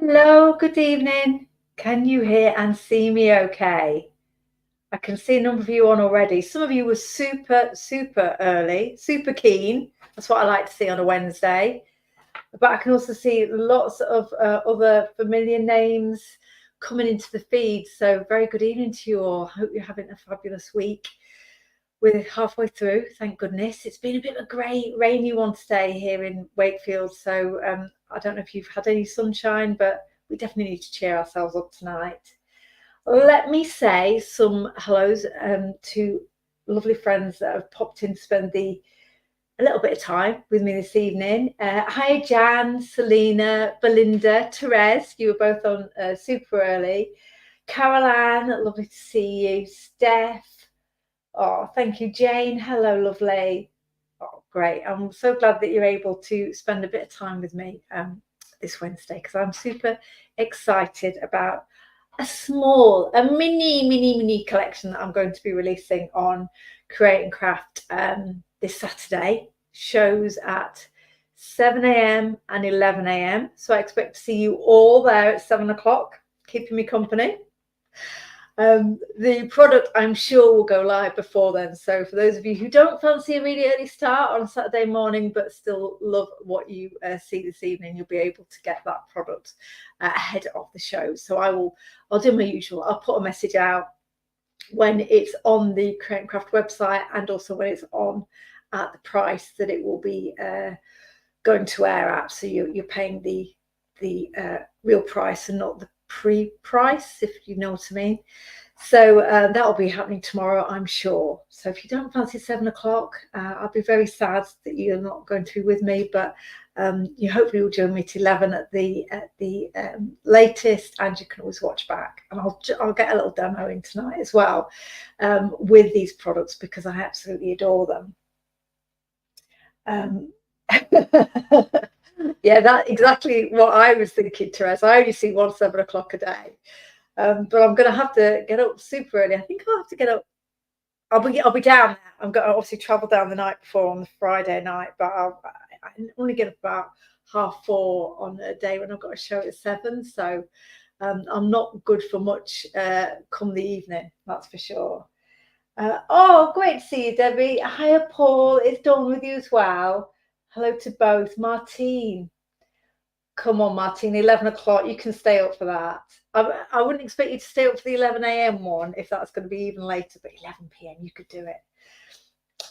Hello, good evening. Can you hear and see me okay? I can see a number of you on already. Some of you were super early, super keen. That's what I like to see on a Wednesday. But I can also see lots of other familiar names coming into the feed. So very good evening to you all. Hope you're having a fabulous week. We're halfway through, thank goodness. It's been a bit of a grey, rainy one today here in Wakefield. So I don't know if you've had any sunshine, but we definitely need to cheer ourselves up tonight. Let me say some hellos to lovely friends that have popped in to spend a little bit of time with me this evening. Hi, Jan, Selena, Belinda, Therese. You were both on super early. Caroline, lovely to see you. Steph. Oh, thank you, Jane. Hello, lovely. Oh, great. I'm so glad that you're able to spend a bit of time with me this Wednesday because I'm super excited about a mini collection that I'm going to be releasing on Create and Craft this Saturday. Shows at 7 a.m. and 11 a.m. So I expect to see you all there at 7 o'clock, keeping me company. The product I'm sure will go live before then. So for those of you who don't fancy a really early start on a Saturday morning, but still love what you see this evening, you'll be able to get that product ahead of the show. So I'll do my usual. I'll put a message out when it's on the Create and Craft website and also when it's on at the price that it will be going to air at. So you're paying the real price and not the pre-price, if you know what I mean. So that will be happening tomorrow, I'm sure. So if you don't fancy 7 o'clock, I'll be very sad that you're not going to be with me, but you hopefully will join me at 11 at the latest, and you can always watch back. And I'll get a little demo in tonight as well with these products because I absolutely adore them. Yeah, that's exactly what I was thinking, Therese. I only see 7 o'clock a day. But I'm going to have to get up super early. I think I'll have to get up. I'll be down there. I'm going to obviously travel down the night before on the Friday night, but I only get up about 4:30 on a day when I've got a show at 7. So I'm not good for much come the evening, that's for sure. Oh, great to see you, Debbie. Hiya, Paul. It's Dawn with you as well. Hello to both. Martine. Come on, Martine, 11 o'clock. You can stay up for that. I wouldn't expect you to stay up for the 11 a.m. one if that's going to be even later, but 11 p.m. you could do it.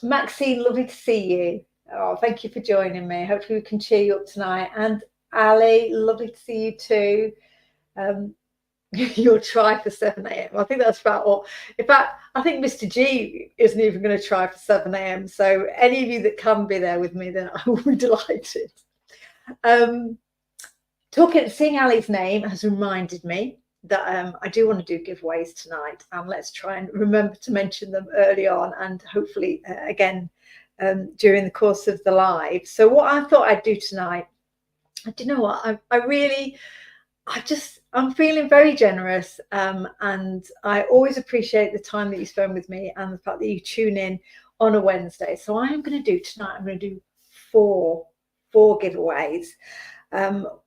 Maxine, lovely to see you. Oh, thank you for joining me. Hopefully we can cheer you up tonight. And Ali, lovely to see you too. You'll try for 7 a.m. I think that's about all. In fact, I think Mr. G isn't even going to try for 7 a.m. So any of you that can be there with me, then I will be delighted. Seeing Ali's name has reminded me that I do want to do giveaways tonight, and let's try and remember to mention them early on and hopefully again during the course of the live. So what I thought I'd do tonight, do you know what? I'm feeling very generous, and I always appreciate the time that you spend with me and the fact that you tune in on a Wednesday. So I am going to do tonight, I'm going to do four giveaways.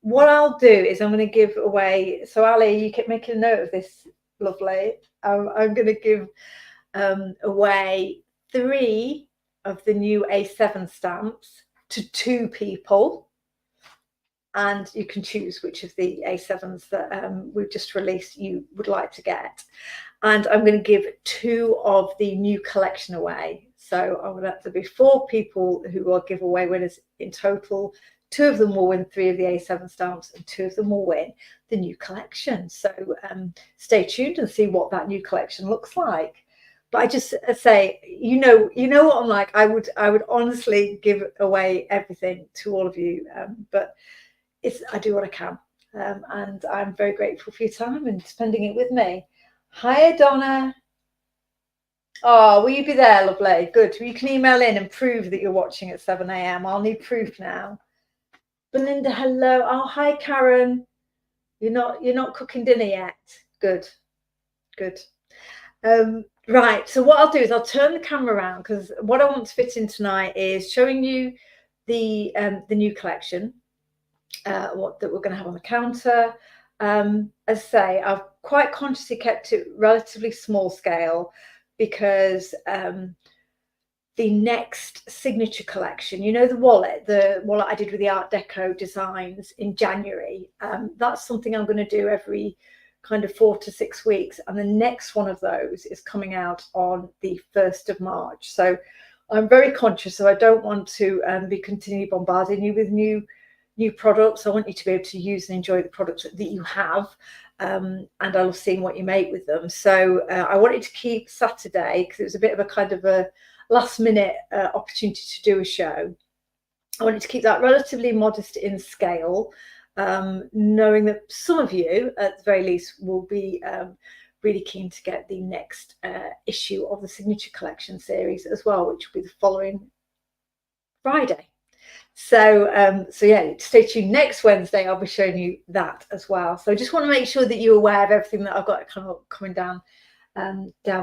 What I'll do is I'm going to give away, so Ali, you keep making a note of this, lovely. I'm going to give away 3 of the new A7 stamps to 2 people, and you can choose which of the A7s that we've just released you would like to get. And I'm going to give 2 of the new collection away. So I'm going to have to be 4 people who are giveaway winners in total. 2 of them will win 3 of the A7 stamps, and 2 of them will win the new collection. So stay tuned and see what that new collection looks like. But I just say, you know what I'm like. I would honestly give away everything to all of you, but I do what I can, and I'm very grateful for your time and spending it with me. Hi, Donna. Oh, will you be there, lovely? Good. You can email in and prove that you're watching at 7 a.m. I'll need proof now. Belinda, hello. Oh, hi, Karen. You're not cooking dinner yet. Good. Right. So what I'll do is I'll turn the camera around because what I want to fit in tonight is showing you the new collection. what that we're going to have on the counter. As I say, I've quite consciously kept it relatively small scale because the next signature collection, you know, the wallet I did with the Art Deco designs in January, that's something I'm going to do every kind of 4 to 6 weeks, and the next one of those is coming out on the 1st of March. So I'm very conscious, so I don't want to be continually bombarding you with new products. I want you to be able to use and enjoy the products that you have, and I love seeing what you make with them. So I wanted to keep Saturday, because it was a bit of a kind of a last minute opportunity to do a show. I wanted to keep that relatively modest in scale, knowing that some of you at the very least will be really keen to get the next issue of the Signature Collection series as well, which will be the following Friday. So yeah, stay tuned. Next Wednesday I'll be showing you that as well. So I just want to make sure that you're aware of everything that I've got kind of coming down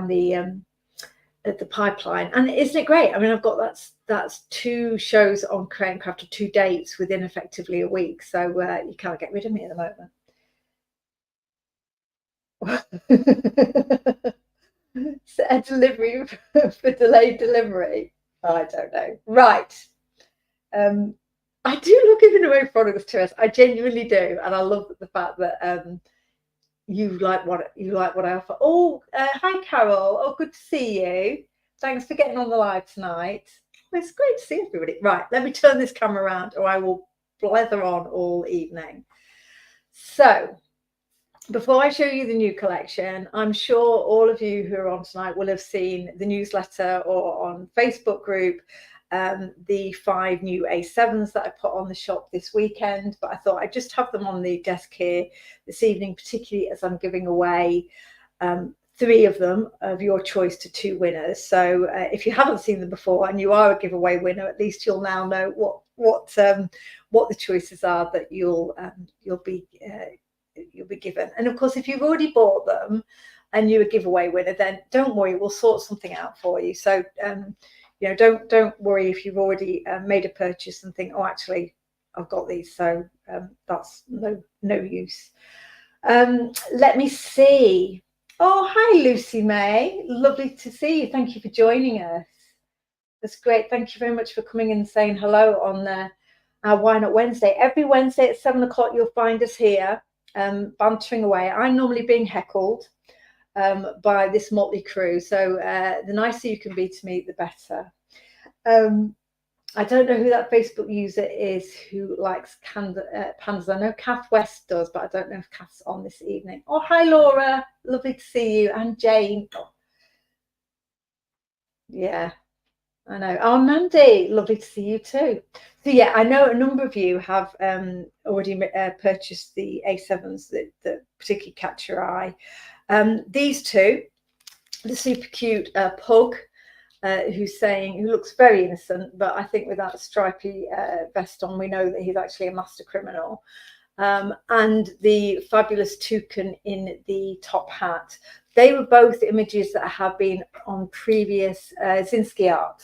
the pipeline. And isn't it great? I mean, I've got that's 2 shows on Create & Craft, or 2 dates within effectively a week. So you can't get rid of me at the moment. So a delivery for delayed delivery. I don't know. Right. I do love giving away products to us. I genuinely do, and I love the fact that you like what I offer. Oh, hi Carol. Oh, good to see you. Thanks for getting on the live tonight. It's great to see everybody. Right, let me turn this camera around, or I will blether on all evening. So, before I show you the new collection, I'm sure all of you who are on tonight will have seen the newsletter or on Facebook group the 5 new A7s that I put on the shop this weekend, but I thought I'd just have them on the desk here this evening, particularly as I'm giving away 3 of them of your choice to 2 winners. So if you haven't seen them before and you are a giveaway winner, at least you'll now know what the choices are that you'll be given. And of course, if you've already bought them and you're a giveaway winner, then don't worry, we'll sort something out for you. So you know, don't worry if you've already made a purchase and think, oh, actually, I've got these, so that's no use. Let me see. Oh, hi, Lucy May. Lovely to see you. Thank you for joining us. That's great. Thank you very much for coming and saying hello on our Why Not Wednesday. Every Wednesday at 7 o'clock, you'll find us here bantering away. I'm normally being heckled by this motley crew, so the nicer you can be to me, the better. I don't know who that Facebook user is who likes pandas. I know Kath West does, but I don't know if Kath's on this evening. Oh, hi Laura, lovely to see you. And Jane. Oh. Yeah, I know. Oh, Mandy, lovely to see you too. So yeah, I know a number of you have already purchased the A7s that particularly catch your eye. These 2, the super cute pug, who looks very innocent, but I think with that stripy vest on, we know that he's actually a master criminal. And the fabulous toucan in the top hat. They were both images that have been on previous Zinsky Art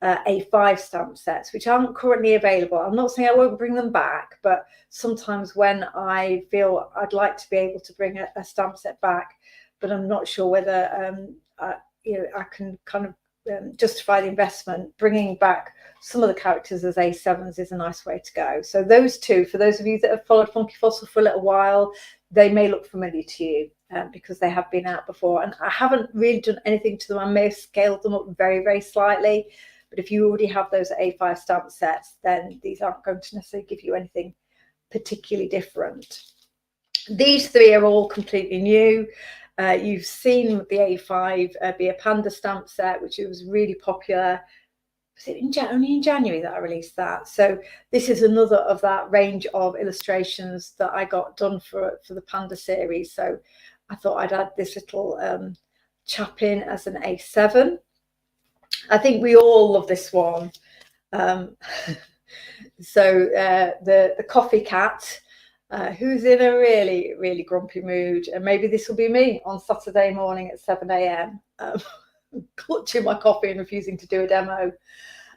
A5 stamp sets, which aren't currently available. I'm not saying I won't bring them back, but sometimes when I feel I'd like to be able to bring a stamp set back, but I'm not sure whether I can kind of justify the investment, bringing back some of the characters as A7s is a nice way to go. So those 2, for those of you that have followed Funky Fossil for a little while, they may look familiar to you because they have been out before, and I haven't really done anything to them. I may have scaled them up very, very slightly, but if you already have those A5 stamp sets, then these aren't going to necessarily give you anything particularly different. These 3 are all completely new. You've seen the A5 be a panda stamp set, which was really popular. Was it only in January that I released that? So this is another of that range of illustrations that I got done for the panda series. So I thought I'd add this little chap in as an A7. I think we all love this one. So the coffee cat, who's in a really, really grumpy mood, and maybe this will be me on Saturday morning at 7 a.m. Clutching my coffee and refusing to do a demo.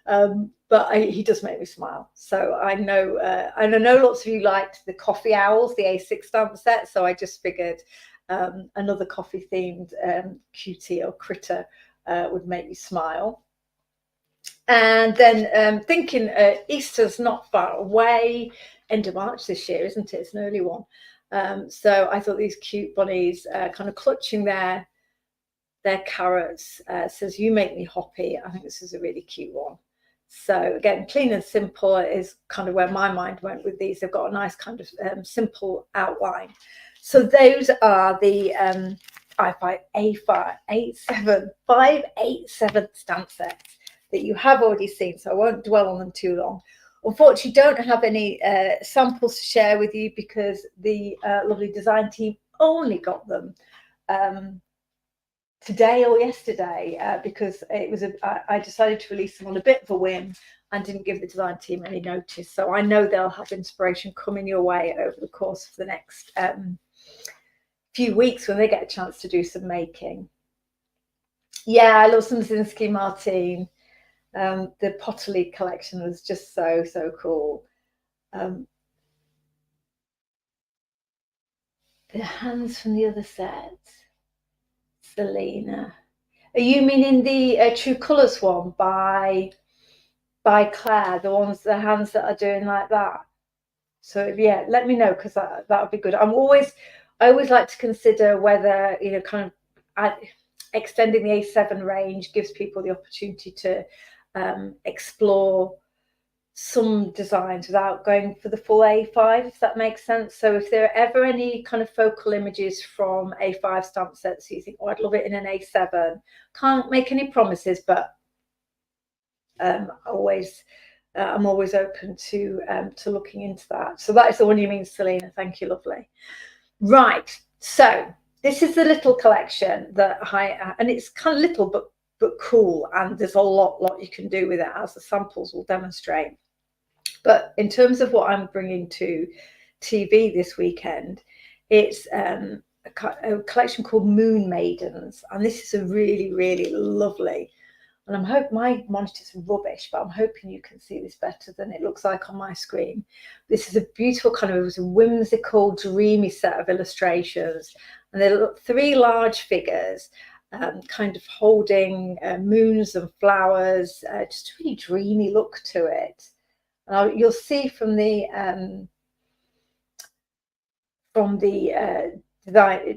But he does make me smile. So I know, and I know lots of you liked the Coffee Owls, the A6 stamp set. So I just figured another coffee themed cutie or critter would make you smile. And then thinking Easter's not far away, end of March this year, isn't it? It's an early one. So I thought these cute bunnies kind of clutching their carrots says, "You make me hoppy." I think this is a really cute one. So again, clean and simple is kind of where my mind went with these. They've got a nice kind of simple outline. So those are the i5 A587 587 stamp sets that you have already seen. So I won't dwell on them too long. Unfortunately, don't have any samples to share with you because the lovely design team only got them today or yesterday because it was I decided to release them on a bit of a whim and didn't give the design team any notice. So I know they'll have inspiration coming your way over the course of the next few weeks when they get a chance to do some making. Yeah, I love some Zinsky Martine. The Potterly collection was just so cool. The hands from the other set. Selena. Are you meaning the True Colours one by Claire, the hands that are doing like that? So yeah, let me know because that would be good. I always like to consider whether, you know, kind of extending the A7 range gives people the opportunity to explore some designs without going for the full A5, if that makes sense. So if there are ever any kind of focal images from A5 stamp sets you think, oh, I'd love it in an A7, can't make any promises, but I'm always open to looking into that. So that is the one you mean, Selena. Thank you, lovely. Right, so this is the little collection that and it's kind of little but cool, and there's a lot you can do with it, as the samples will demonstrate. But in terms of what I'm bringing to TV this weekend, it's a collection called Moon Maidens, and this is a really lovely. And I'm hoping my monitor's rubbish, but I'm hoping you can see this better than it looks like on my screen. This is a beautiful kind of whimsical, dreamy set of illustrations, and there are 3 large figures. Kind of holding moons and flowers, just a really dreamy look to it. You'll see from the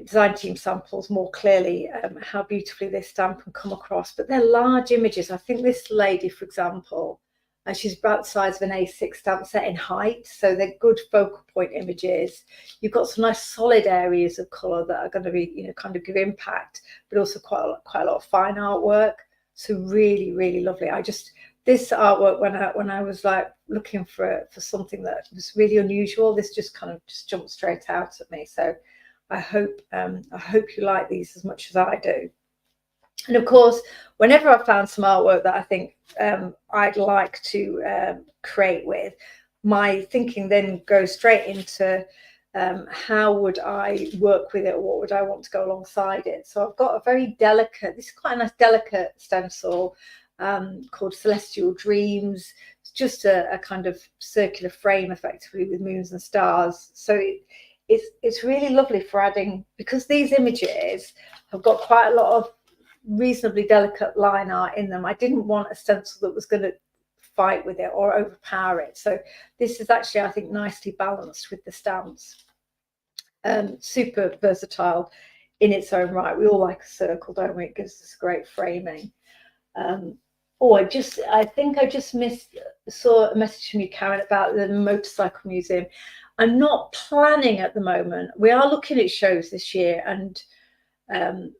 design team samples more clearly how beautifully they stamp and come across. But they're large images. I think this lady, for example, she's about the size of an A6 stamp set in height, so they're good focal point images. You've got some nice solid areas of colour that are going to be, you know, kind of give impact, but also quite a lot of fine artwork. So really lovely. This artwork, when I was like looking for something that was really unusual, this just jumped straight out at me. So I hope you like these as much as I do. And of course, whenever I've found some artwork that I think I'd like to create with, my thinking then goes straight into how would I work with it, or what would I want to go alongside it. So I've got a very delicate, this is quite a nice delicate stencil called Celestial Dreams. It's just a kind of circular frame effectively with moons and stars. So it's really lovely for adding, because these images have got quite a lot of reasonably delicate line art in them. I didn't want a stencil that was going to fight with it or overpower it. So this is actually, I think, nicely balanced with the stamps. Super versatile in its own right. We all like a circle, don't we? It gives us great framing. I think I just saw a message from you, Karen, about the Motorcycle Museum. I'm not planning at the moment. We are looking at shows this year and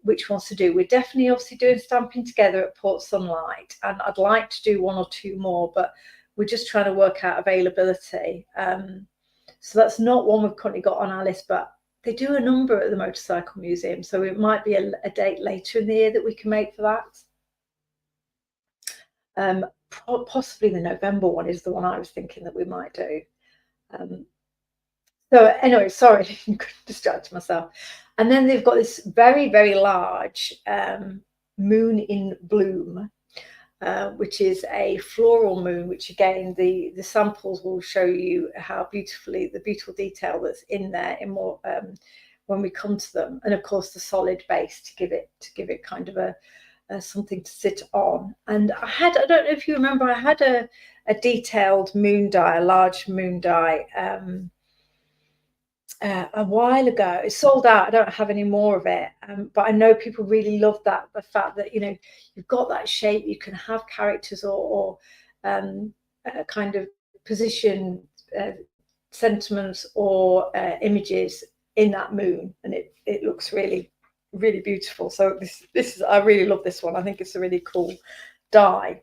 which ones to do. We're definitely obviously doing Stamping Together at Port Sunlight, and I'd like to do 1 or 2 more, but we're just trying to work out availability. So that's not one we've currently got on our list, but they do a number at the Motorcycle Museum, so it might be a date later in the year that we can make for that. Possibly the November one is the one I was thinking that we might do. So anyway, sorry, I distracted myself. And then they've got this very large Moon in Bloom, which is a floral moon, which again, the samples will show you how beautifully, the beautiful detail that's in there in more when we come to them. And of course the solid base to give it kind of a something to sit on. And I don't know if you remember, I had a detailed moon die, a large moon die, a while ago. It sold out. I don't have any more of it, but I know people really love that, the fact that, you know, you've got that shape, you can have characters or kind of position sentiments or images in that moon, and it looks really, really beautiful. So this is, I really love this one. I think it's a really cool die.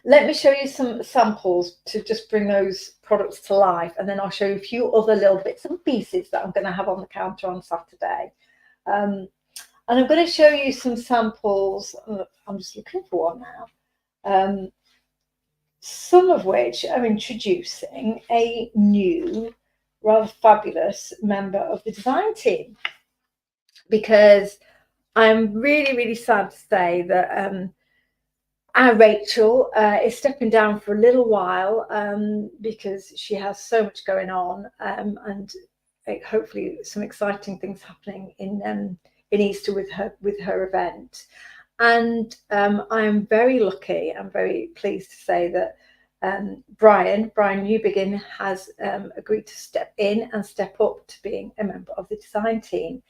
Let me show you some samples to just bring those products to life, and then I'll show you a few other little bits and pieces that I'm going to have on the counter on Saturday. And I'm going to show you some samples. I'm just looking for one now. Some of which are introducing a new, rather fabulous member of the design team, because I'm really, really sad to say that our Rachel is stepping down for a little while because she has so much going on, and hopefully some exciting things happening in Easter with her event. And I'm very lucky, I'm very pleased to say that Brian Newbegin has agreed to step in and step up to being a member of the design team.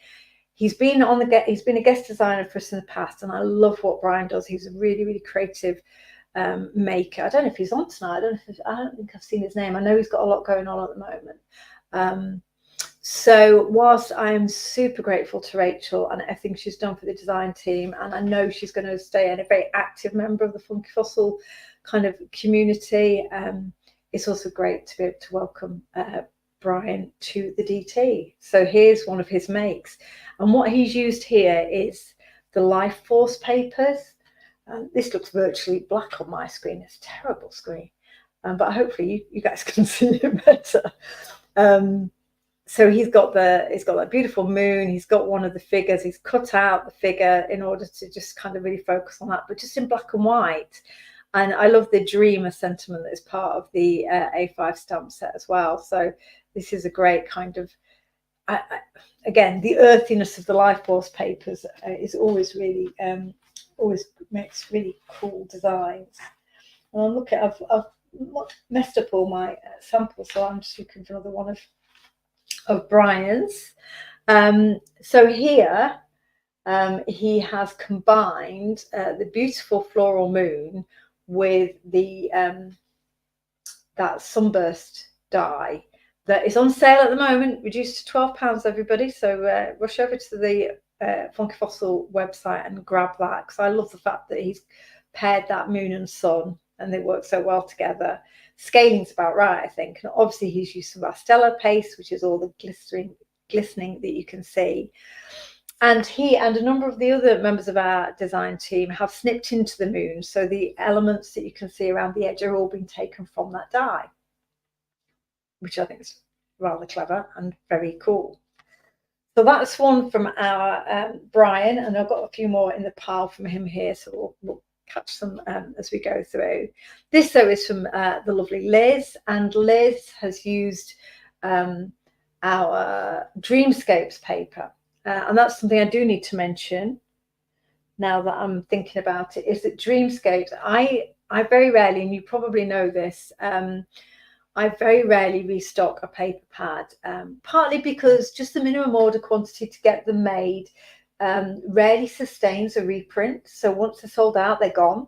He's been a guest designer for us in the past, and I love what Brian does. He's a really, really creative maker. I don't know if he's on tonight. I don't think I've seen his name. I know he's got a lot going on at the moment. So whilst I'm super grateful to Rachel and everything she's done for the design team, and I know she's going to stay a very active member of the Funky Fossil kind of community, it's also great to be able to welcome Brian to the DT. So here's one of his makes, and what he's used here is the Life Force papers. This looks virtually black on my screen. It's a terrible screen, but hopefully you guys can see it better. So he's got that beautiful moon. He's got one of the figures. He's cut out the figure in order to just kind of really focus on that, but just in black and white. And I love the dreamer sentiment that is part of the A5 stamp set as well. So this is a great kind of, again, the earthiness of the Life Force papers is always really, always makes really cool designs. And I'm looking, I've messed up all my samples, so I'm just looking for another one of Brian's. So here he has combined the beautiful floral moon with the that sunburst die that is on sale at the moment, reduced to £12, everybody. So rush over to the Funky Fossil website and grab that, because I love the fact that he's paired that moon and sun and they work so well together. Scaling's about right, I think. And obviously he's used some Bastella paste, which is all the glistening that you can see. And he and a number of the other members of our design team have snipped into the moon, so the elements that you can see around the edge are all being taken from that die, which I think is rather clever and very cool. So that's one from our Brian, and I've got a few more in the pile from him here, so we'll catch some as we go through. This though is from the lovely Liz, and Liz has used our Dreamscapes paper. And that's something I do need to mention now that I'm thinking about it, is that Dreamscapes, I very rarely, and you probably know this, I very rarely restock a paper pad, partly because just the minimum order quantity to get them made rarely sustains a reprint. So once they're sold out, they're gone.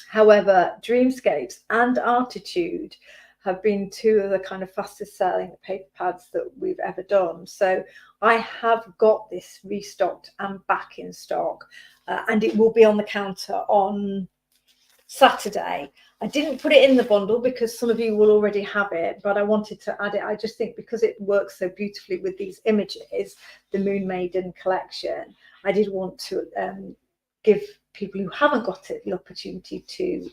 However, Dreamscapes and Artitude have been two of the kind of fastest selling paper pads that we've ever done. So I have got this restocked and back in stock, and it will be on the counter on Saturday. I didn't put it in the bundle because some of you will already have it, but I wanted to add it. I just think because it works so beautifully with these images, the Moon Maiden collection, I did want to give people who haven't got it the opportunity to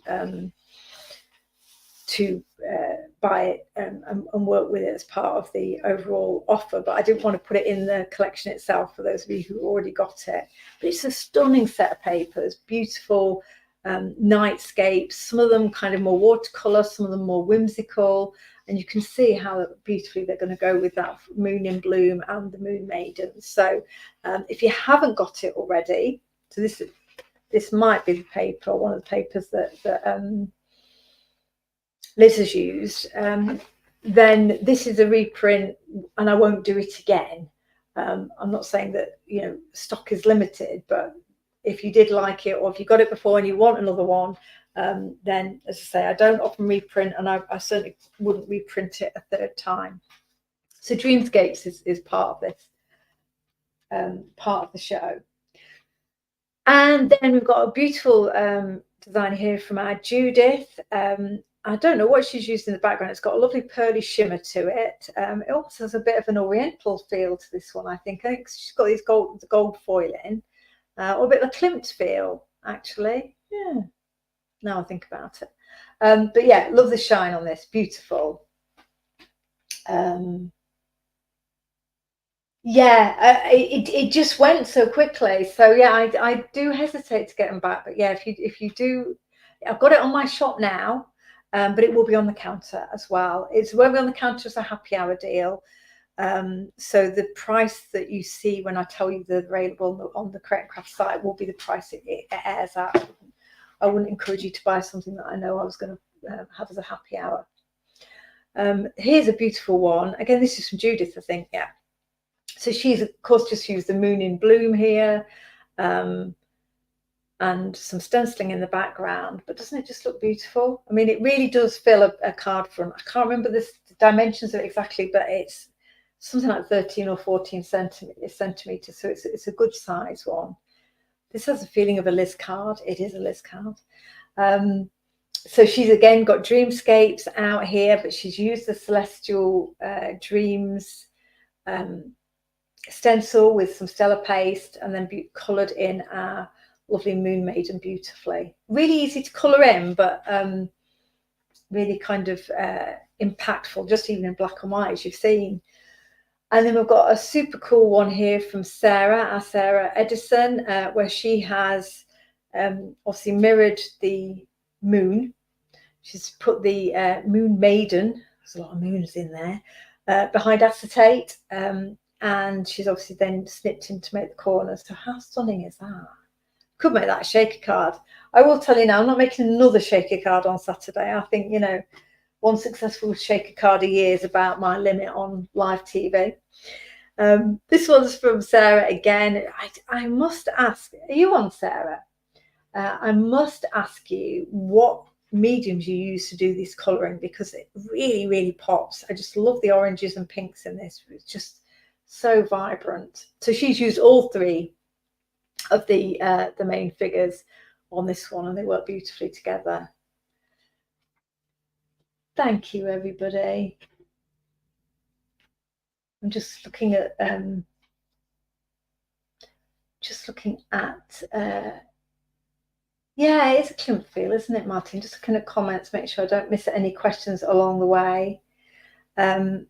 buy it and work with it as part of the overall offer. But I didn't want to put it in the collection itself for those of you who already got it. But it's a stunning set of papers, beautiful nightscapes, some of them kind of more watercolor, some of them more whimsical, and you can see how beautifully they're going to go with that Moon in Bloom and the Moon Maiden. So if you haven't got it already, so this might be the paper, one of the papers that Liz has used, then this is a reprint, and I won't do it again. I'm not saying that, you know, stock is limited, but if you did like it, or if you got it before and you want another one, then, as I say, I don't often reprint, and I certainly wouldn't reprint it a third time. So Dreamscapes is part of this, part of the show. And then we've got a beautiful design here from our Judith. I don't know what she's used in the background. It's got a lovely pearly shimmer to it. It also has a bit of an oriental feel to this one, I think. I think she's got these gold foiling, or a bit of a Klimt feel, actually. Yeah, now I think about it. But yeah, love the shine on this. Beautiful. Yeah, it just went so quickly. So yeah, I do hesitate to get them back. But yeah, if you do, I've got it on my shop now. But it will be on the counter as well. It won't be on the counter as a happy hour deal. So the price that you see when I tell you they're available on the Create and Craft site will be the price it airs at. I wouldn't encourage you to buy something that I know I was going to have as a happy hour. Here's a beautiful one. Again, this is from Judith, I think. Yeah. So she's, of course, just used the Moon in Bloom here. And some stenciling in the background, but doesn't it just look beautiful? I mean, it really does fill a card front. I can't remember the dimensions of it exactly, but it's something like 13 or 14 centimeters, so it's a good size one. This has a feeling of a Liz card. It is a Liz card. So she's again got Dreamscapes out here, but she's used the Celestial Dreams stencil with some Stella paste, and then coloured in our lovely Moon Maiden beautifully. Really easy to colour in, but really kind of impactful, just even in black and white, as you've seen. And then we've got a super cool one here from Sarah, our Sarah Edison, where she has obviously mirrored the moon. She's put the Moon Maiden, there's a lot of moons in there, behind acetate, and she's obviously then snipped in to make the corners. So how stunning is that? Could make that a shaker card. I will tell you now, I'm not making another shaker card on Saturday. I think, you know, one successful shaker card a year is about my limit on live TV. This one's from Sarah again. I must ask, are you on, Sarah? I must ask you what mediums you use to do this colouring, because it really, really pops. I just love the oranges and pinks in this. It's just so vibrant. So she's used all three of the main figures on this one, and they work beautifully together. Thank you, everybody. I'm just looking at yeah, it's a Klimt feel, isn't it, Martin? Just looking at comments, make sure I don't miss any questions along the way. Who's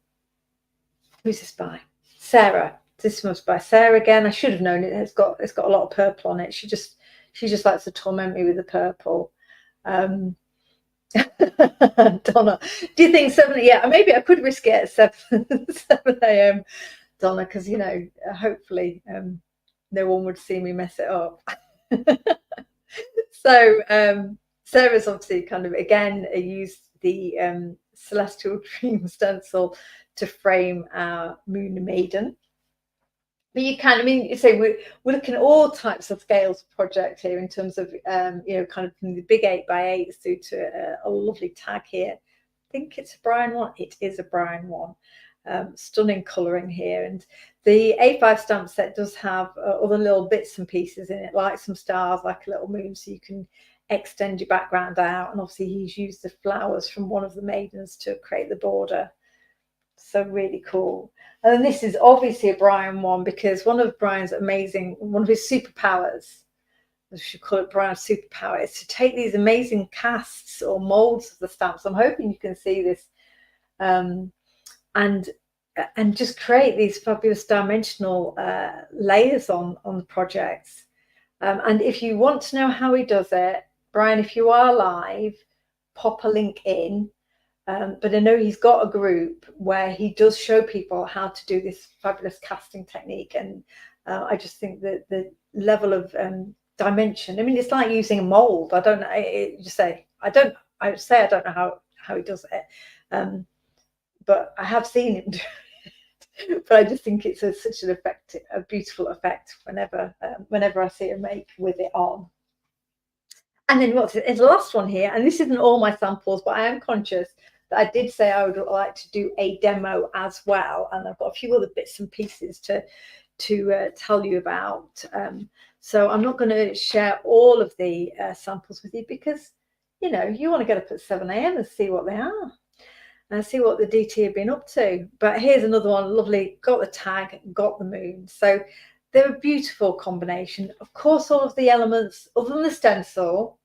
this by? Sarah. This one's by Sarah again. I should have known it. It's got a lot of purple on it. She just likes to torment me with the purple. Donna, do you think 7? Yeah, maybe I could risk it at 7 a.m. Donna, because, you know, hopefully no one would see me mess it up. So Sarah's obviously kind of again used the Celestial Dream stencil to frame our Moon Maiden. But you can, I mean, say we're looking at all types of scales of project here in terms of, you know, kind of from the big 8x8 through to a lovely tag here. I think it's a Brian one. It is a Brian one. Stunning colouring here. And the A5 stamp set does have other little bits and pieces in it, like some stars, like a little moon, so you can extend your background out. And obviously he's used the flowers from one of the maidens to create the border. So really cool. And this is obviously a Brian one, because one of Brian's one of his superpowers, we should call it Brian's superpower, is to take these amazing casts or molds of the stamps. I'm hoping you can see this, and just create these fabulous dimensional layers on the projects. And if you want to know how he does it, Brian, if you are live, pop a link in. But I know he's got a group where he does show people how to do this fabulous casting technique. And I just think that the level of dimension, I mean, it's like using a mold. I don't know. I would say I don't know how he does it. But I have seen him do it. But I just think it's such an effect, a beautiful effect whenever I see him make with it on. And then what's the last one here? And this isn't all my samples, but I am conscious that I did say I would like to do a demo as well. And I've got a few other bits and pieces to tell you about. So I'm not going to share all of the samples with you because, you know, you want to get up at 7 a.m. and see what they are and see what the DT have been up to. But here's another one, lovely, got the tag, got the moon. So they're a beautiful combination. Of course, all of the elements, other than the stencil,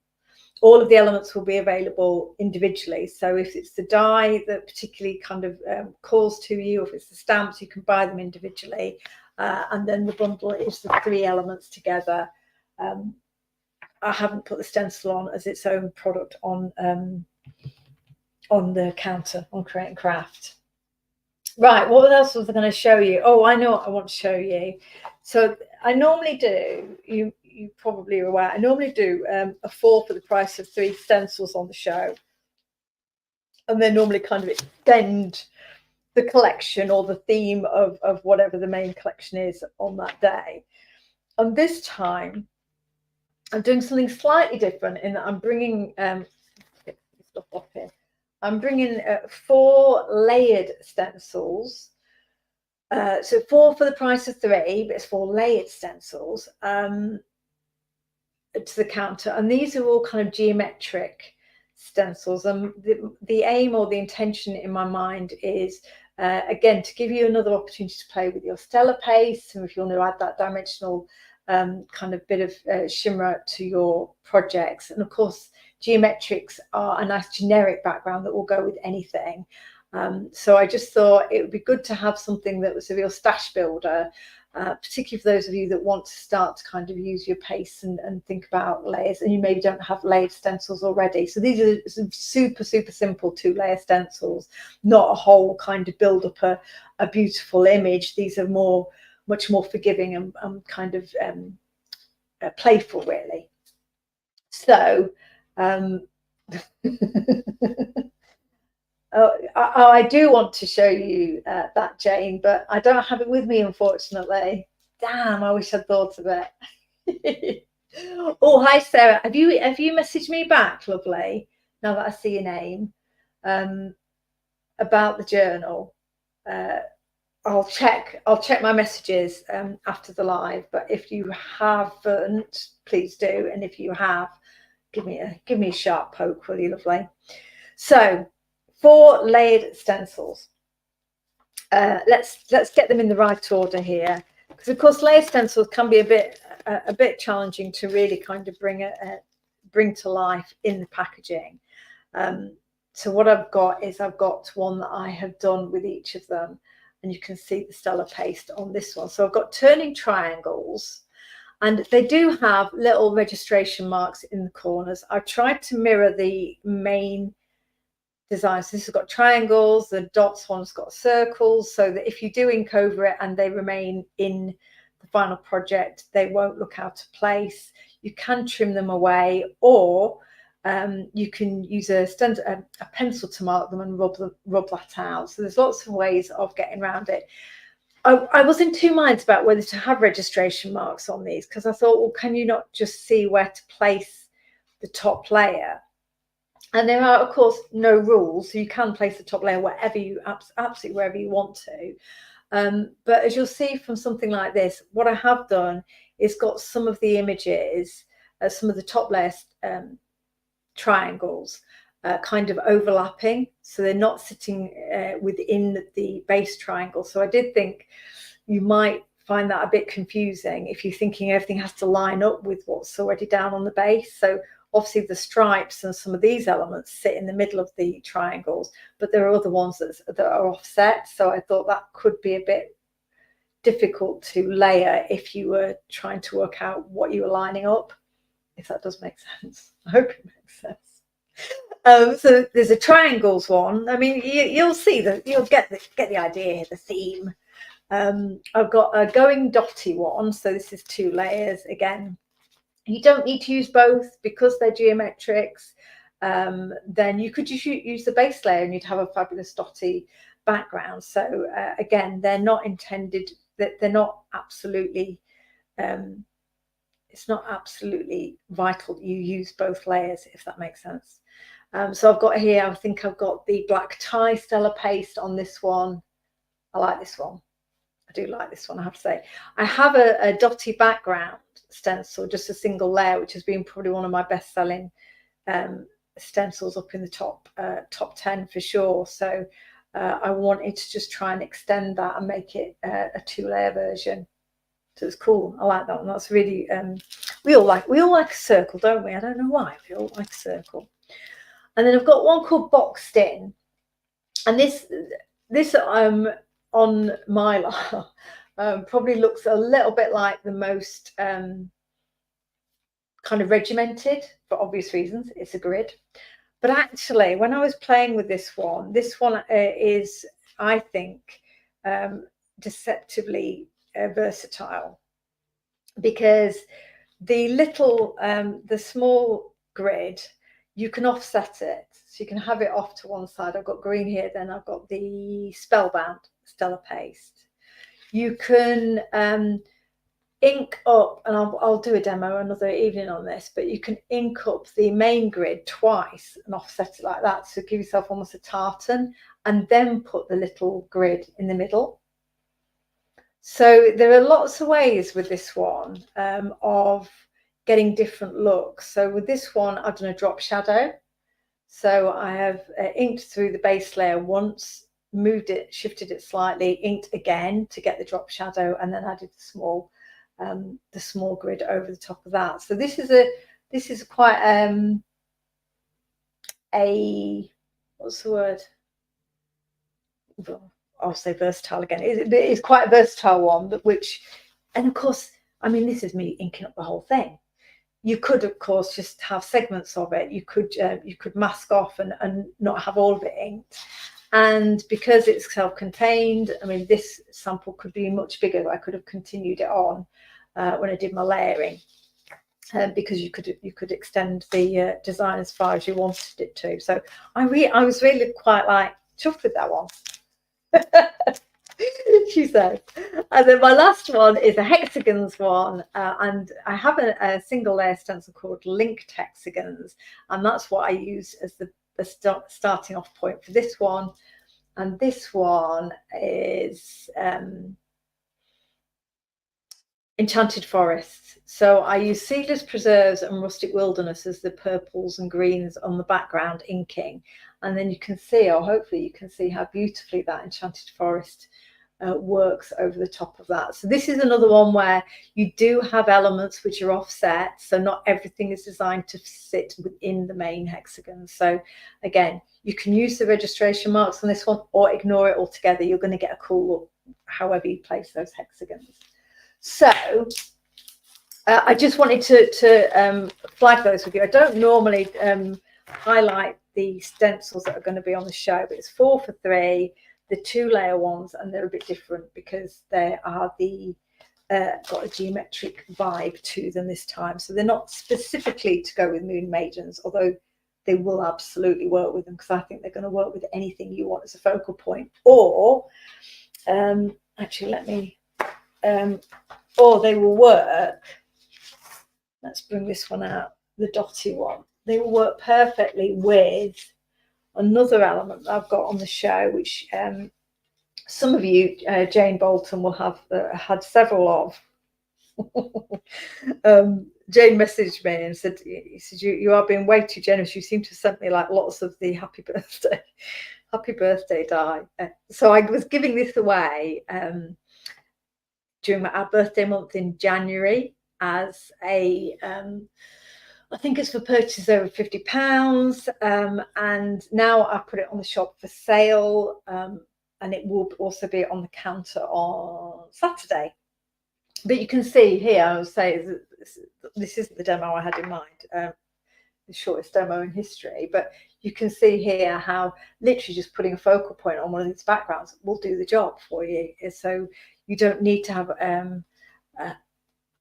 all of the elements will be available individually. So if it's the die that particularly kind of calls to you, if it's the stamps, you can buy them individually. And then the bundle is the 3 elements together. I haven't put the stencil on as its own product on the counter on Create and Craft. Right, what else was I going to show you? Oh, I know what I want to show you. So I normally do, you probably are aware, I normally do a 4 for the price of 3 stencils on the show. And they normally kind of extend the collection or the theme of whatever the main collection is on that day. And this time, I'm doing something slightly different in that I'm bringing stuff off here. I'm bringing 4 layered stencils. So 4 for the price of 3, but it's 4 layered stencils to the counter. And these are all kind of geometric stencils. And the aim or the intention in my mind is, again, to give you another opportunity to play with your Stella paste. And if you want to add that dimensional kind of bit of shimmer to your projects. And of course, geometrics are a nice generic background that will go with anything. So I just thought it would be good to have something that was a real stash builder, particularly for those of you that want to start to kind of use your paste and think about layers, and you maybe don't have layered stencils already. So these are some super, super simple 2-layer stencils, not a whole kind of build up a beautiful image. These are much more forgiving and kind of playful, really. So I do want to show you that, Jane, but I don't have it with me, unfortunately. Damn, I wish I'd thought of it. Oh, hi, Sarah. Have you messaged me back, lovely, now that I see your name, about the journal? I'll check my messages after the live, but if you haven't, please do. And if you have, give me a sharp poke, will you, lovely? So 4 layered stencils. Let's get them in the right order here, because of course layered stencils can be a bit challenging to really kind of bring to life in the packaging. So what I've got one that I have done with each of them, and you can see the Stella paste on this one. So I've got turning triangles, and they do have little registration marks in the corners. I tried to mirror the main design. So this has got triangles, the dots one's got circles, so that if you do ink over it and they remain in the final project, they won't look out of place. You can trim them away, or you can use a pencil to mark them and rub that out. So there's lots of ways of getting around it. I was in 2 minds about whether to have registration marks on these, because I thought, well, can you not just see where to place the top layer? And there are, of course, no rules, so you can place the top layer wherever absolutely wherever you want to. But as you'll see from something like this, what I have done is got some of the images, some of the top layer triangles kind of overlapping, so they're not sitting within the base triangle. So I did think you might find that a bit confusing if you're thinking everything has to line up with what's already down on the base. So obviously the stripes and some of these elements sit in the middle of the triangles, but there are other ones that are offset. So I thought that could be a bit difficult to layer if you were trying to work out what you were lining up, if that does make sense. I hope it makes sense. So there's a triangles one. I mean, you'll see that, you'll get the idea, the theme. I've got a going dotty one, so this is 2 layers. Again, you don't need to use both because they're geometrics. Then you could just use the base layer and you'd have a fabulous dotty background. So again, they're not intended, that they're not absolutely, it's not absolutely vital that you use both layers, if that makes sense. So I've got here, I think I've got the black tie Stella paste on this one. I like this one. I do like this one, I have to say. I have a dotty background stencil, just a single layer, which has been probably one of my best selling stencils up in the top 10 for sure. So I wanted to just try and extend that and make it a 2-layer version. So it's cool. I like that one. That's really we all like a circle, don't we? I don't know why, we all like a circle. And then I've got one called Boxed In, and this on Mylar probably looks a little bit like the most kind of regimented, for obvious reasons. It's a grid. But actually, when I was playing with this one is, I think, deceptively versatile, because the little, the small grid, you can offset it. So you can have it off to one side. I've got green here, then I've got the Spellbound Stella paste. You can ink up, and I'll do a demo another evening on this, but you can ink up the main grid twice and offset it like that. So give yourself almost a tartan and then put the little grid in the middle. So there are lots of ways with this one of getting different looks. So with this one, I've done a drop shadow. So I have inked through the base layer once, moved it, shifted it slightly, inked again to get the drop shadow, and then added the small grid over the top of that. So this is quite a, what's the word? I'll say versatile again. It's quite a versatile one, but and of course, I mean, this is me inking up the whole thing. You could, of course, just have segments of it. You could mask off and not have all of it inked. And because it's self-contained, I mean, this sample could be much bigger. I could have continued it on when I did my layering, because you could extend the design as far as you wanted it to. So I was really quite like chuffed with that one. She says. And then my last one is a hexagons one, and I have a single layer stencil called Linked Hexagons, and that's what I use as the starting off point for this one. And this one is Enchanted Forests. So I use Seedless Preserves and Rustic Wilderness as the purples and greens on the background inking, and then you can see, or hopefully you can see, how beautifully that Enchanted Forest works over the top of that. So this is another one where you do have elements which are offset, so not everything is designed to sit within the main hexagon. So again, you can use the registration marks on this one or ignore it altogether. You're going to get a cool look however you place those hexagons. So I just wanted to flag those with you. I don't normally highlight the stencils that are going to be on the show, but it's 4 for 3, the 2-layer ones, and they're a bit different because they are got a geometric vibe to them this time. So they're not specifically to go with Moon Maidens, although they will absolutely work with them, because I think they're going to work with anything you want as a focal point. Or actually, let me or they will work, let's bring this one out, the dotty one. They will work perfectly with another element that I've got on the show, which some of you, Jane Bolton, will have had several of. Jane messaged me and said, you are being way too generous. You seem to have sent me like lots of the happy birthday die. So I was giving this away during our birthday month in January as a I think it's for purchases over £50, and now I put it on the shop for sale, and it will also be on the counter on Saturday. But you can see here, I would say this isn't the demo I had in mind, the shortest demo in history, but you can see here how literally just putting a focal point on one of these backgrounds will do the job for you. So you don't need to have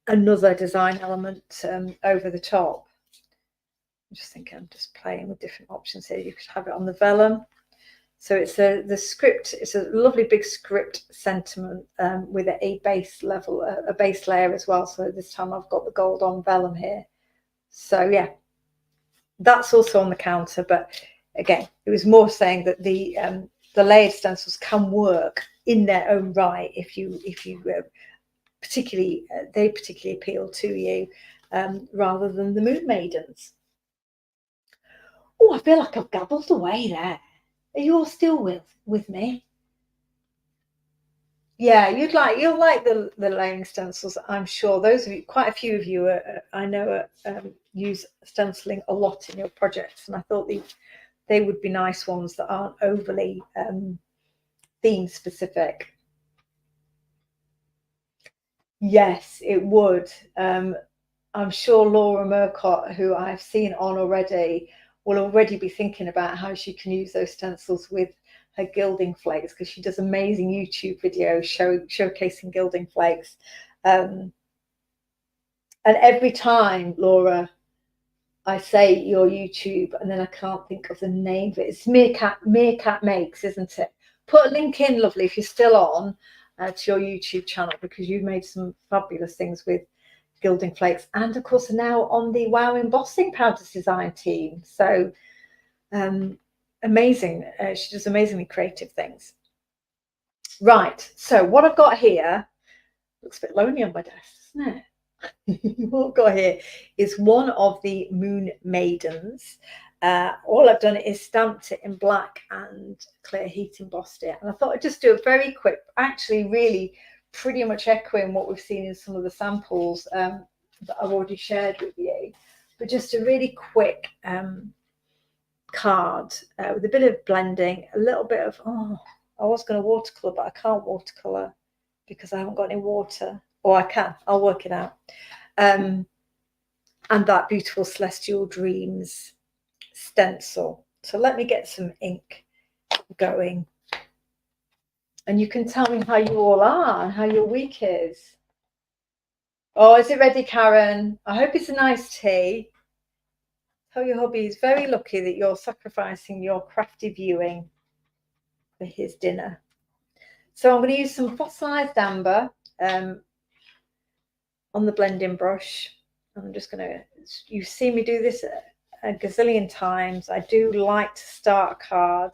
another design element over the top. I'm just thinking, I'm just playing with different options here. You could have it on the vellum. So it's the script. It's a lovely big script sentiment with a base level, a base layer as well. So this time I've got the gold on vellum here. So yeah, that's also on the counter. But again, it was more saying that the layered stencils can work in their own right if you particularly they particularly appeal to you rather than the Moon Maidens. Oh, I feel like I've gabbled away there. Are you all still with me? Yeah, you'll like the layering stencils. I'm sure those of you, quite a few of you, I know, use stenciling a lot in your projects, and I thought they would be nice ones that aren't overly theme specific. Yes, it would. I'm sure Laura Murcott, who I've seen on already, will already be thinking about how she can use those stencils with her gilding flakes, because she does amazing YouTube videos showcasing gilding flakes. And every time, Laura, I say your YouTube and then I can't think of the name of it. It's Meerkat Makes, isn't it? Put a link in, lovely, if you're still on to your YouTube channel, because you've made some fabulous things with gilding flakes, and of course are now on the Wow Embossing Powders design team. So amazing. She does amazingly creative things. Right, so what I've got here looks a bit lonely on my desk, doesn't it? What I've got here is one of the Moon Maidens. All I've done is stamped it in black and clear heat embossed it, and I thought I'd just do a very quick, actually really pretty much echoing what we've seen in some of the samples that I've already shared with you, but just a really quick card with a bit of blending, a little bit of, I was going to watercolour, but I can't watercolour because I haven't got any water. Or I can, I'll work it out. And that beautiful Celestial Dreams stencil. So let me get some ink going. And you can tell me how you all are and how your week is. Oh, is it ready, Karen? I hope it's a nice tea. Tell your hubby he's very lucky that you're sacrificing your crafty viewing for his dinner. So I'm going to use some fossilized amber on the blending brush. I'm just going to, you've seen me do this a gazillion times. I do like to start a card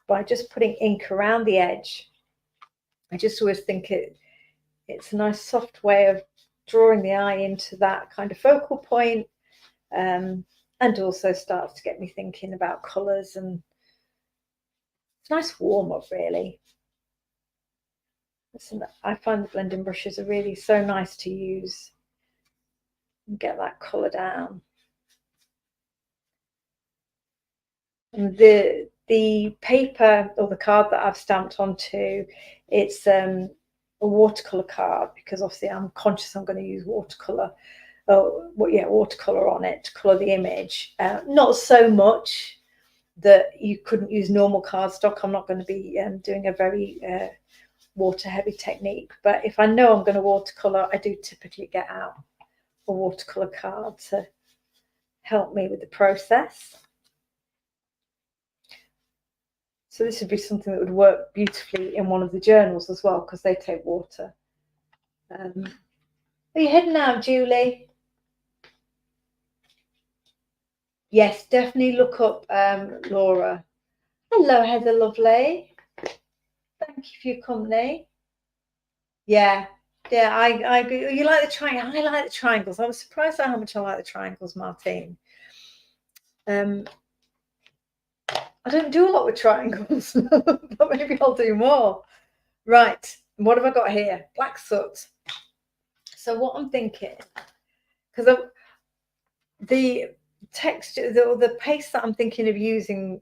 by just putting ink around the edge. I just always think it's a nice soft way of drawing the eye into that kind of focal point, and also starts to get me thinking about colours, and it's a nice warm-up really. I find the blending brushes are really so nice to use and get that colour down. And the paper or the card that I've stamped onto, it's a watercolour card, because obviously I'm conscious I'm going to use watercolour. Watercolour on it to colour the image. Not so much that you couldn't use normal cardstock. I'm not going to be doing a very water heavy technique, but if I know I'm going to watercolour, I do typically get out a watercolour card to help me with the process. So this would be something that would work beautifully in one of the journals as well, because they take water. Are you heading out, Julie? Yes, definitely look up Laura. Hello, Heather, lovely. Thank you for your company. Yeah, I agree. You like the triangle? I like the triangles. I was surprised at how much I like the triangles, Martine. I don't do a lot with triangles, but maybe I'll do more. Right, what have I got here? Black soot. So what I'm thinking, because the texture, the paste that I'm thinking of using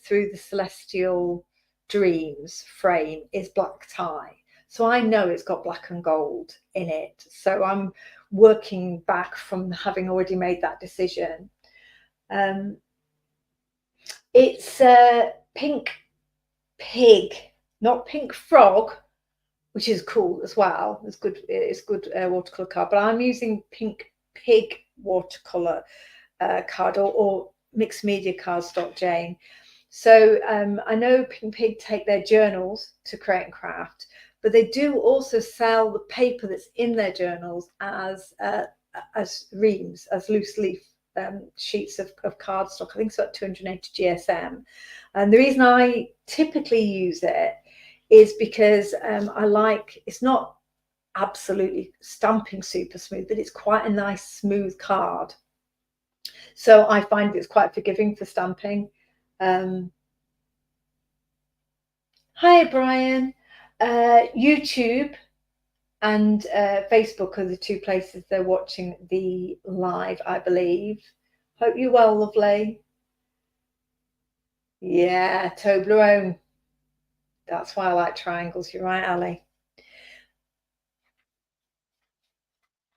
through the Celestial Dreams frame is black tie. So I know it's got black and gold in it. So I'm working back from having already made that decision. It's Pink Pig, not Pink Frog, which is cool as well. It's good watercolor card, but I'm using Pink Pig watercolor card or mixed media cardstock, So I know Pink Pig take their journals to Create and Craft, but they do also sell the paper that's in their journals as reams, as loose leaf sheets of cardstock. I think it's about 280 GSM. And the reason I typically use it is because I like, it's not absolutely stamping super smooth, but it's quite a nice smooth card. So I find it's quite forgiving for stamping. Hi, Brian. YouTube and Facebook are the two places they're watching the live, I believe. Hope you're well, lovely. Yeah, Toblerone. That's why I like triangles. You're right, Ali.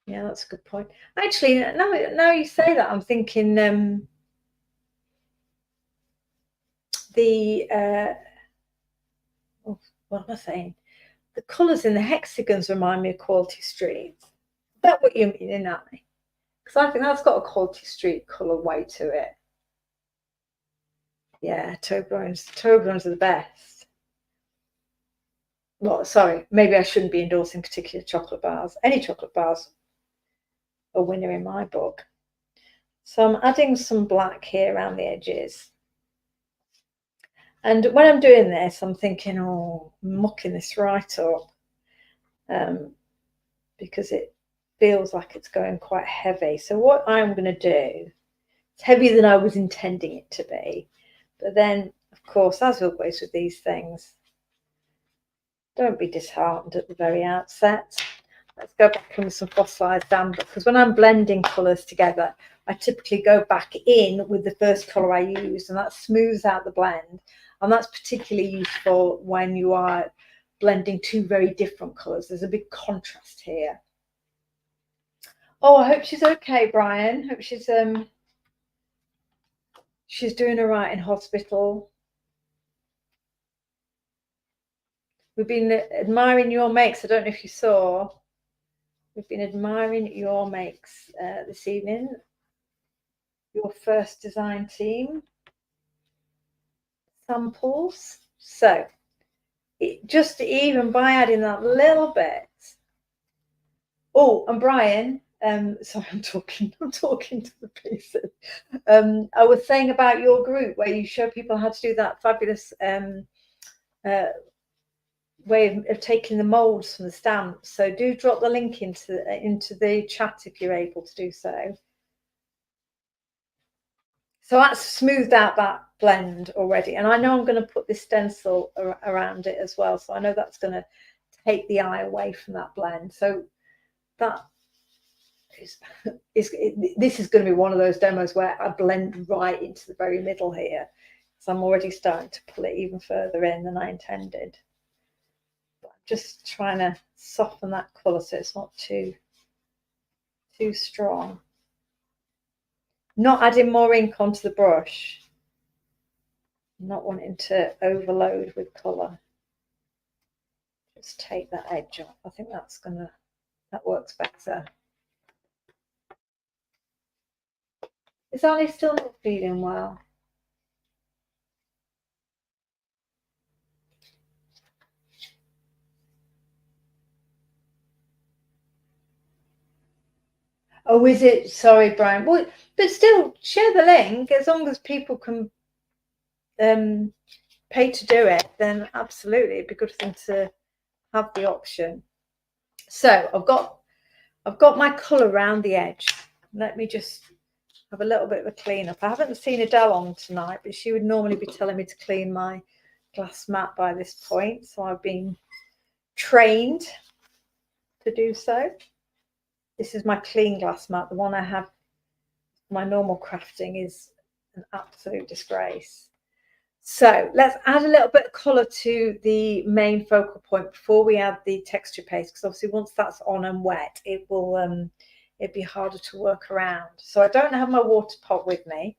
Yeah, that's a good point. Actually, now you say that, I'm thinking what am I saying? The colours in the hexagons remind me of Quality Street. Is that what you mean, Ali? Because I think that's got a Quality Street colour way to it. Yeah, Toblerones are the best. Well, sorry, maybe I shouldn't be endorsing particular chocolate bars. Any chocolate bars a winner in my book. So I'm adding some black here around the edges. And when I'm doing this, I'm thinking, oh, I'm mucking this right up because it feels like it's going quite heavy. So what I'm going to do, it's heavier than I was intending it to be. But then, of course, as always with these things, don't be disheartened at the very outset. Let's go back in with some fossilized amber, because when I'm blending colours together, I typically go back in with the first colour I used, and that smooths out the blend. And that's particularly useful when you are blending two very different colours. There's a big contrast here. Oh, I hope she's okay, Brian. Hope she's doing all right in hospital. We've been admiring your makes. I don't know if you saw. We've been admiring your makes this evening. Your first design team samples. So just even by adding that little bit. Oh, and Brian, sorry, I'm talking to the pieces. I was saying about your group where you show people how to do that fabulous way of taking the molds from the stamps. So do drop the link into the chat if you're able to do so. So that's smoothed out that blend already. And I know I'm going to put this stencil around it as well. So I know that's going to take the eye away from that blend. So that this is going to be one of those demos where I blend right into the very middle here. So I'm already starting to pull it even further in than I intended. But I'm just trying to soften that colour so it's not too strong. Not adding more ink onto the brush. Not wanting to overload with colour. Just take that edge off. I think that works better. Is Ali still not feeling well? Oh, is it? Sorry, Brian. Well, but still, share the link. As long as people can pay to do it, then absolutely, it'd be a good thing to have the option. So I've got my colour around the edge. Let me just have a little bit of a clean up. I haven't seen Adele on tonight, but she would normally be telling me to clean my glass mat by this point. So I've been trained to do so. This is my clean glass mat. The one I have, my normal crafting, is an absolute disgrace. So let's add a little bit of colour to the main focal point before we add the texture paste, because obviously once that's on and wet, it will it'd be harder to work around. So I don't have my water pot with me.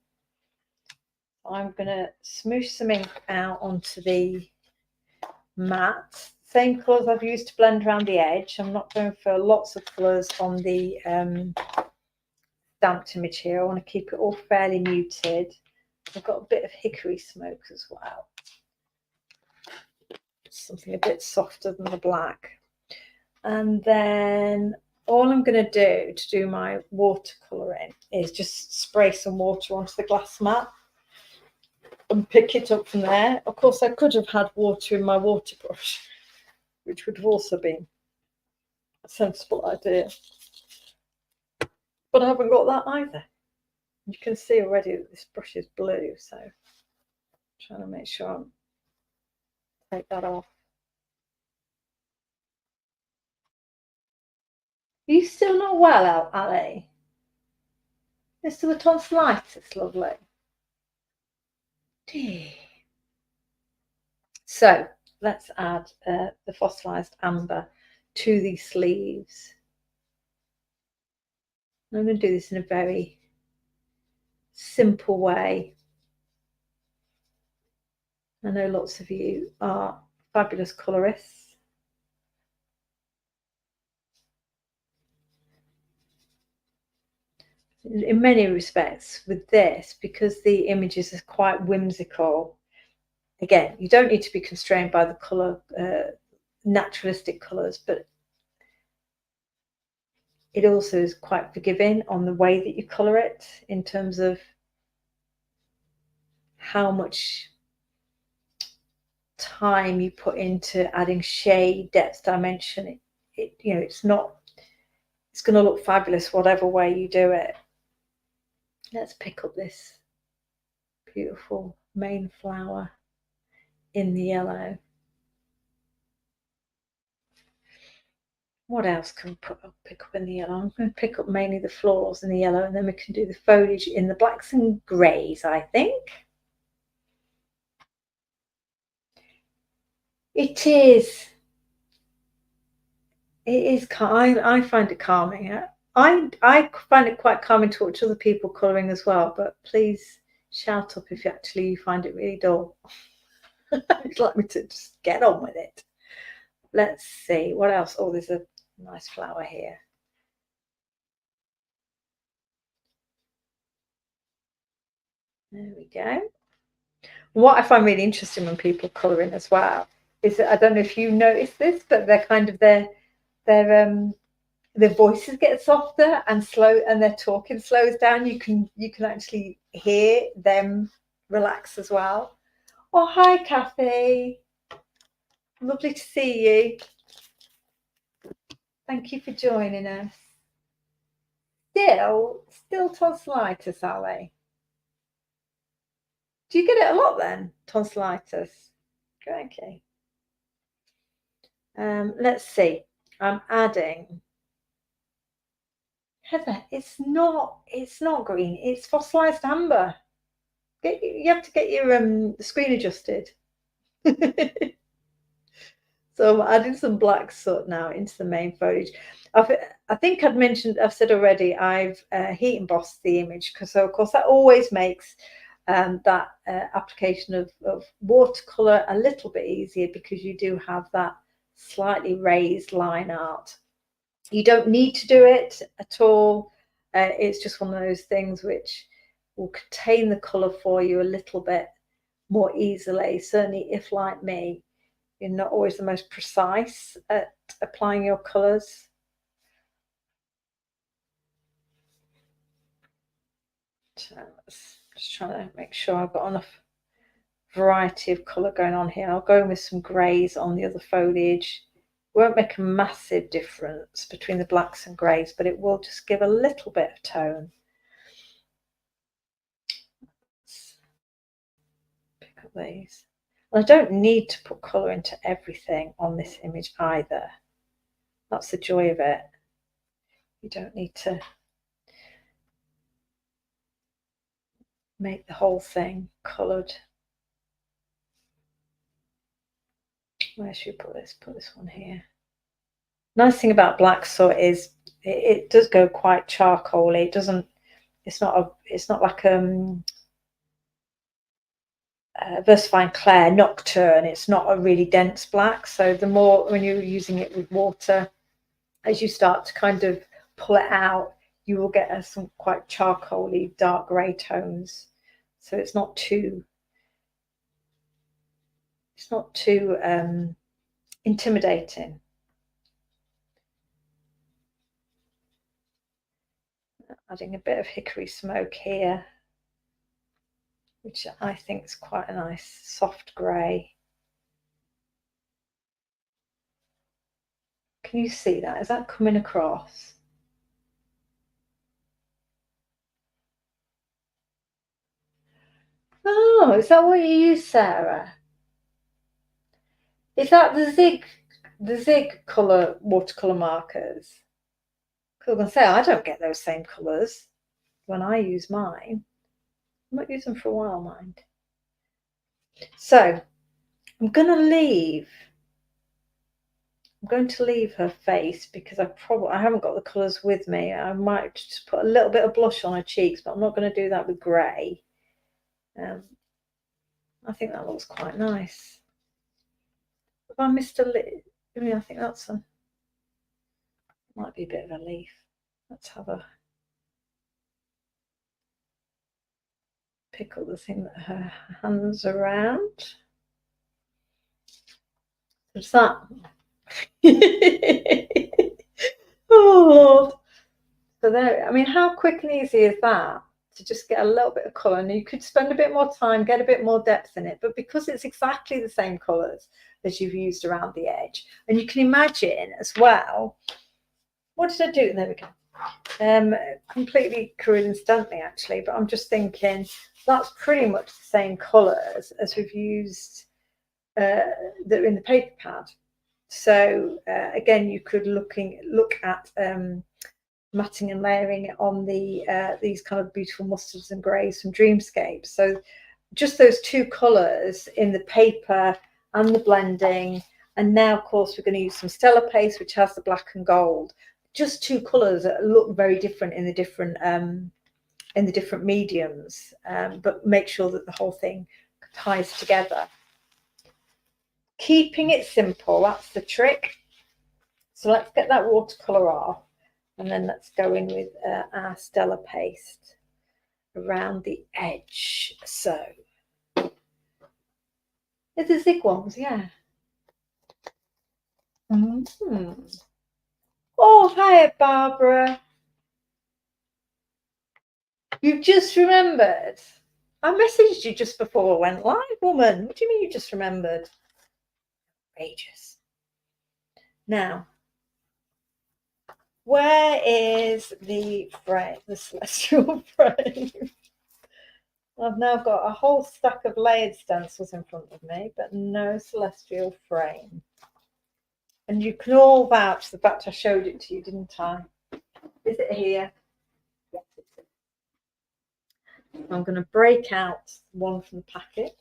I'm going to smoosh some ink out onto the mat. Same colours I've used to blend around the edge. I'm not going for lots of colours on the stamped image here. I want to keep it all fairly muted. I've got a bit of hickory smoke as well. Something a bit softer than the black. And then all I'm going to do my watercolouring is just spray some water onto the glass mat and pick it up from there. Of course, I could have had water in my water brush, which would have also been a sensible idea. But I haven't got that either. You can see already that this brush is blue, so I'm trying to make sure I take that off. Are you still not well, Ali? You're still with tonsillitis, lovely. So let's add the fossilized amber to these sleeves. I'm going to do this in a very simple way. I know lots of you are fabulous colorists. In many respects with this, because the images are quite whimsical, again, you don't need to be constrained by the colour, naturalistic colours, but it also is quite forgiving on the way that you colour it in terms of how much time you put into adding shade, depth, dimension. You know, it's going to look fabulous whatever way you do it. Let's pick up this beautiful main flower in the yellow. What else can we pick up in the yellow? I'm going to pick up mainly the florals in the yellow, and then we can do the foliage in the blacks and greys, I think. It is. It is. I find it calming. I find it quite calming to watch other people colouring as well, but please shout up if you actually find it really dull. You'd like me to just get on with it. Let's see, what else? Oh, there's a nice flower here. There we go. What I find really interesting when people colour in as well is that, I don't know if you notice this, but they're kind of their voices get softer and slow, and their talking slows down. You can actually hear them relax as well. Oh, hi, Kathy. Lovely to see you. Thank you for joining us. Still tonsillitis, Ali? Do you get it a lot then, tonsillitis? Okay. Let's see. I'm adding. Heather, it's not green. It's fossilized amber. You have to get your screen adjusted. So I'm adding some black soot now into the main foliage. I think I've said already, I've heat embossed the image, because so of course that always makes that application of watercolor a little bit easier, because you do have that slightly raised line art. You don't need to do it at all. It's just one of those things which will contain the color for you a little bit more easily. Certainly if, like me, you're not always the most precise at applying your colors. Just trying to make sure I've got enough variety of color going on here. I'll go in with some grays on the other foliage. Won't make a massive difference between the blacks and greys, but it will just give a little bit of tone. Let's pick up these. Well, I don't need to put color into everything on this image either. That's the joy of it. You don't need to make the whole thing colored. Where should we put this? Put this one here. Nice thing about black soot is it does go quite charcoaly. It doesn't. It's not like VersaFine Clair Nocturne. It's not a really dense black. So the more when you're using it with water, as you start to kind of pull it out, you will get some quite charcoaly dark grey tones. So it's not too intimidating. Adding a bit of hickory smoke here, which I think is quite a nice soft grey. Can you see that? Is that coming across? Oh, is that what you use, Sarah? Is that the Zig colour watercolour markers? Because I'm going to say, I don't get those same colours when I use mine. I might use them for a while, mind. So I'm going to leave her face because I haven't got the colours with me. I might just put a little bit of blush on her cheeks, but I'm not going to do that with grey. I think that looks quite nice. Have I missed a leaf? I mean, I think that's might be a bit of a leaf. Let's have a pick up the thing that her hands around. What's that? Oh Lord. So there, I mean, how quick and easy is that to just get a little bit of colour? And you could spend a bit more time, get a bit more depth in it, but because it's exactly the same colours as you've used around the edge, and you can imagine as well, what did I do? There we go. Completely coincidentally actually, but I'm just thinking that's pretty much the same colours as we've used that are in the paper pad. So again, you could look at matting and layering it on these kind of beautiful mustards and greys from Dreamscape. So just those two colours in the paper and the blending, and now of course we're going to use some Stella paste, which has the black and gold. Just two colours that look very different in the different mediums, but make sure that the whole thing ties together. Keeping it simple, that's the trick. So let's get that watercolour off, and then let's go in with our Stella paste around the edge. So it's the Zig ones, yeah. Oh, hi, Barbara. You've just remembered. I messaged you just before I went live, woman. What do you mean you just remembered? Outrageous. Now, where is the frame, the celestial frame? I've now got a whole stack of layered stencils in front of me, but no celestial frame. And you can all vouch the fact I showed it to you, didn't I? Is it here? Yes, it's here. I'm going to break out one from the packet.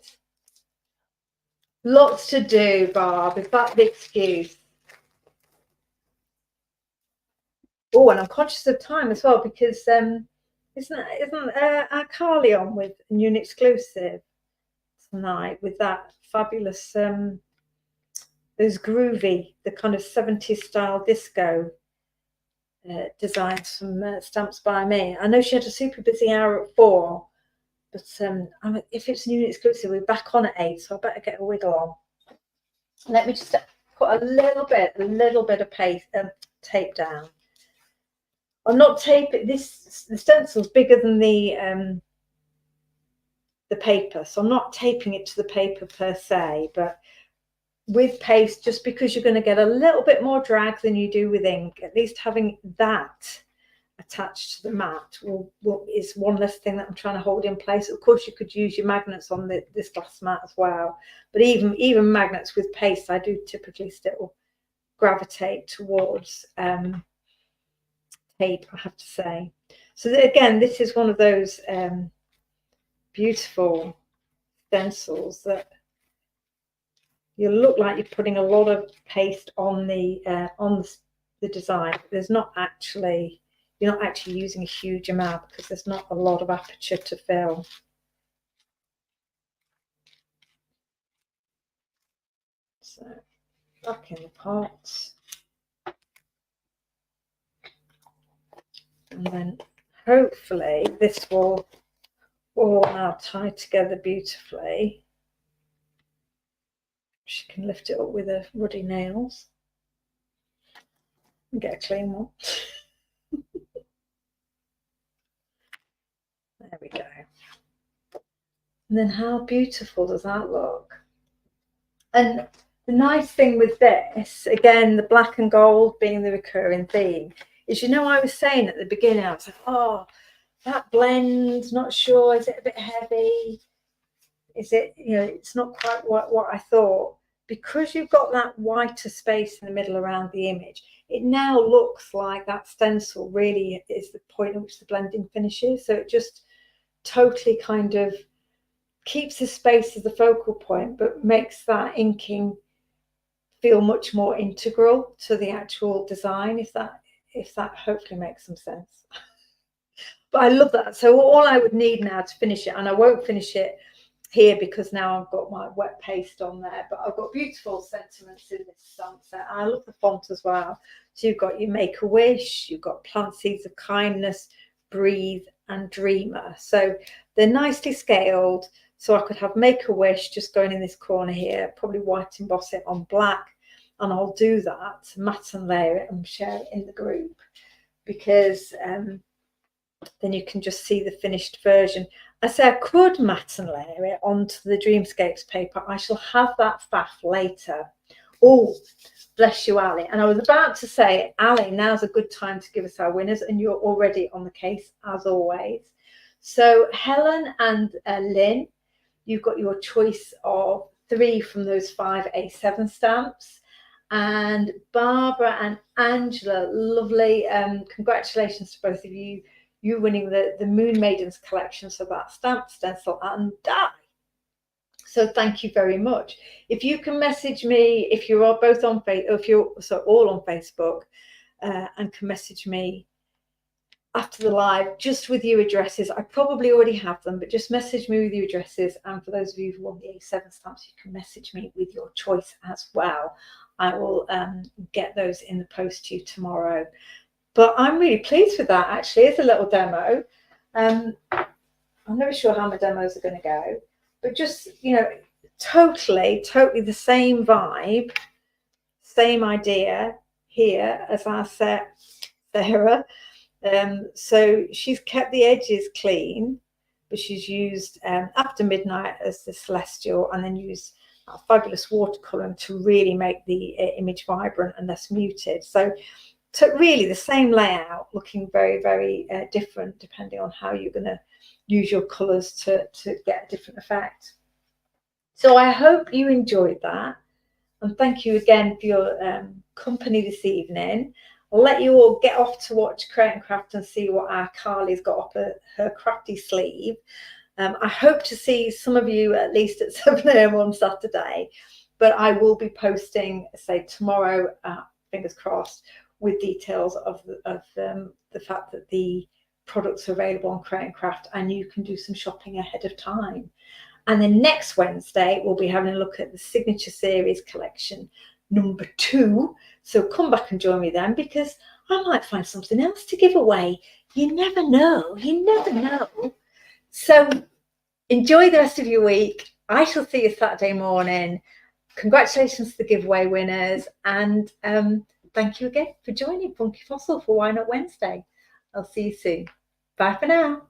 Lots to do, Barb. Is that the excuse? Oh, and I'm conscious of time as well because isn't Carly on with New and Exclusive tonight with that fabulous those groovy, the kind of 70s style disco designs from Stamps by Me. I know she had a super busy hour at 4, but if it's New and Exclusive, we're back on at 8, so I better get a wiggle on. Let me just put a little bit of paste tape down. I'm not taping this. The stencil's bigger than the paper, so I'm not taping it to the paper per se, but with paste, just because you're going to get a little bit more drag than you do with ink, at least having that attached to the mat is one less thing that I'm trying to hold in place. Of course, you could use your magnets on this glass mat as well, but even magnets with paste, I do typically still gravitate towards tape, I have to say. So again, this is one of those beautiful stencils that you look like you're putting a lot of paste on the design. There's not actually, you're not actually using a huge amount because there's not a lot of aperture to fill. So back in the pot, and then hopefully this will all now tie together beautifully. She can lift it up with her ruddy nails and get a clean one. There we go. And then how beautiful does that look? And the nice thing with this, again, the black and gold being the recurring theme, is, you know, I was saying at the beginning, I was like, oh, that blend, not sure, is it a bit heavy? Is it, you know, it's not quite what I thought. Because you've got that whiter space in the middle around the image, it now looks like that stencil really is the point at which the blending finishes. So it just totally kind of keeps the space as the focal point, but makes that inking feel much more integral to the actual design, if that hopefully makes some sense. But I love that. So all I would need now to finish it, and I won't finish it here because now I've got my wet paste on there, but I've got beautiful sentiments in this sunset. I love the font as well. So you've got your Make a Wish, you've got Plant Seeds of Kindness, Breathe, and Dreamer. So they're nicely scaled. So I could have Make a Wish just going in this corner here, probably white emboss it on black, and I'll do that, matte and layer it and share it in the group, because then you can just see the finished version. I say I could matte and layer it onto the Dreamscapes paper. I shall have that faff later. Oh, bless you, Ali. And I was about to say, Ali, now's a good time to give us our winners, and you're already on the case as always. So Helen and Lynn, you've got your choice of 3 from those 5 A7 stamps. And Barbara and Angela, lovely. Congratulations to both of you. You winning the Moon Maidens collection, so that stamp, stencil and die. So thank you very much. If you can message me, if you are both on Facebook, if you're all on Facebook, and can message me after the live just with your addresses. I probably already have them, but just message me with your addresses. And for those of you who want the A7 stamps, you can message me with your choice as well. I will get those in the post to you tomorrow. But I'm really pleased with that, actually. It's a little demo. I'm never sure how my demos are going to go, but just, you know, totally the same vibe, same idea here as our set, Sarah. So she's kept the edges clean, but she's used After Midnight as the Celestial, and then used fabulous watercolor to really make the image vibrant and less muted. So really the same layout, looking very, very different depending on how you're going to use your colors to get a different effect. So I hope you enjoyed that, and thank you again for your company this evening. I'll let you all get off to watch Create and Craft and see what our Carly's got up her crafty sleeve. I hope to see some of you at least at 7 AM on Saturday, but I will be posting, say, tomorrow, fingers crossed, with details of the fact that the products are available on Create and Craft, and you can do some shopping ahead of time. And then next Wednesday, we'll be having a look at the Signature Series collection number 2. So come back and join me then, because I might find something else to give away. You never know. You never know. So enjoy the rest of your week. I shall see you Saturday morning. Congratulations to the giveaway winners. And thank you again for joining Funky Fossil for Why Not Wednesday. I'll see you soon. Bye for now.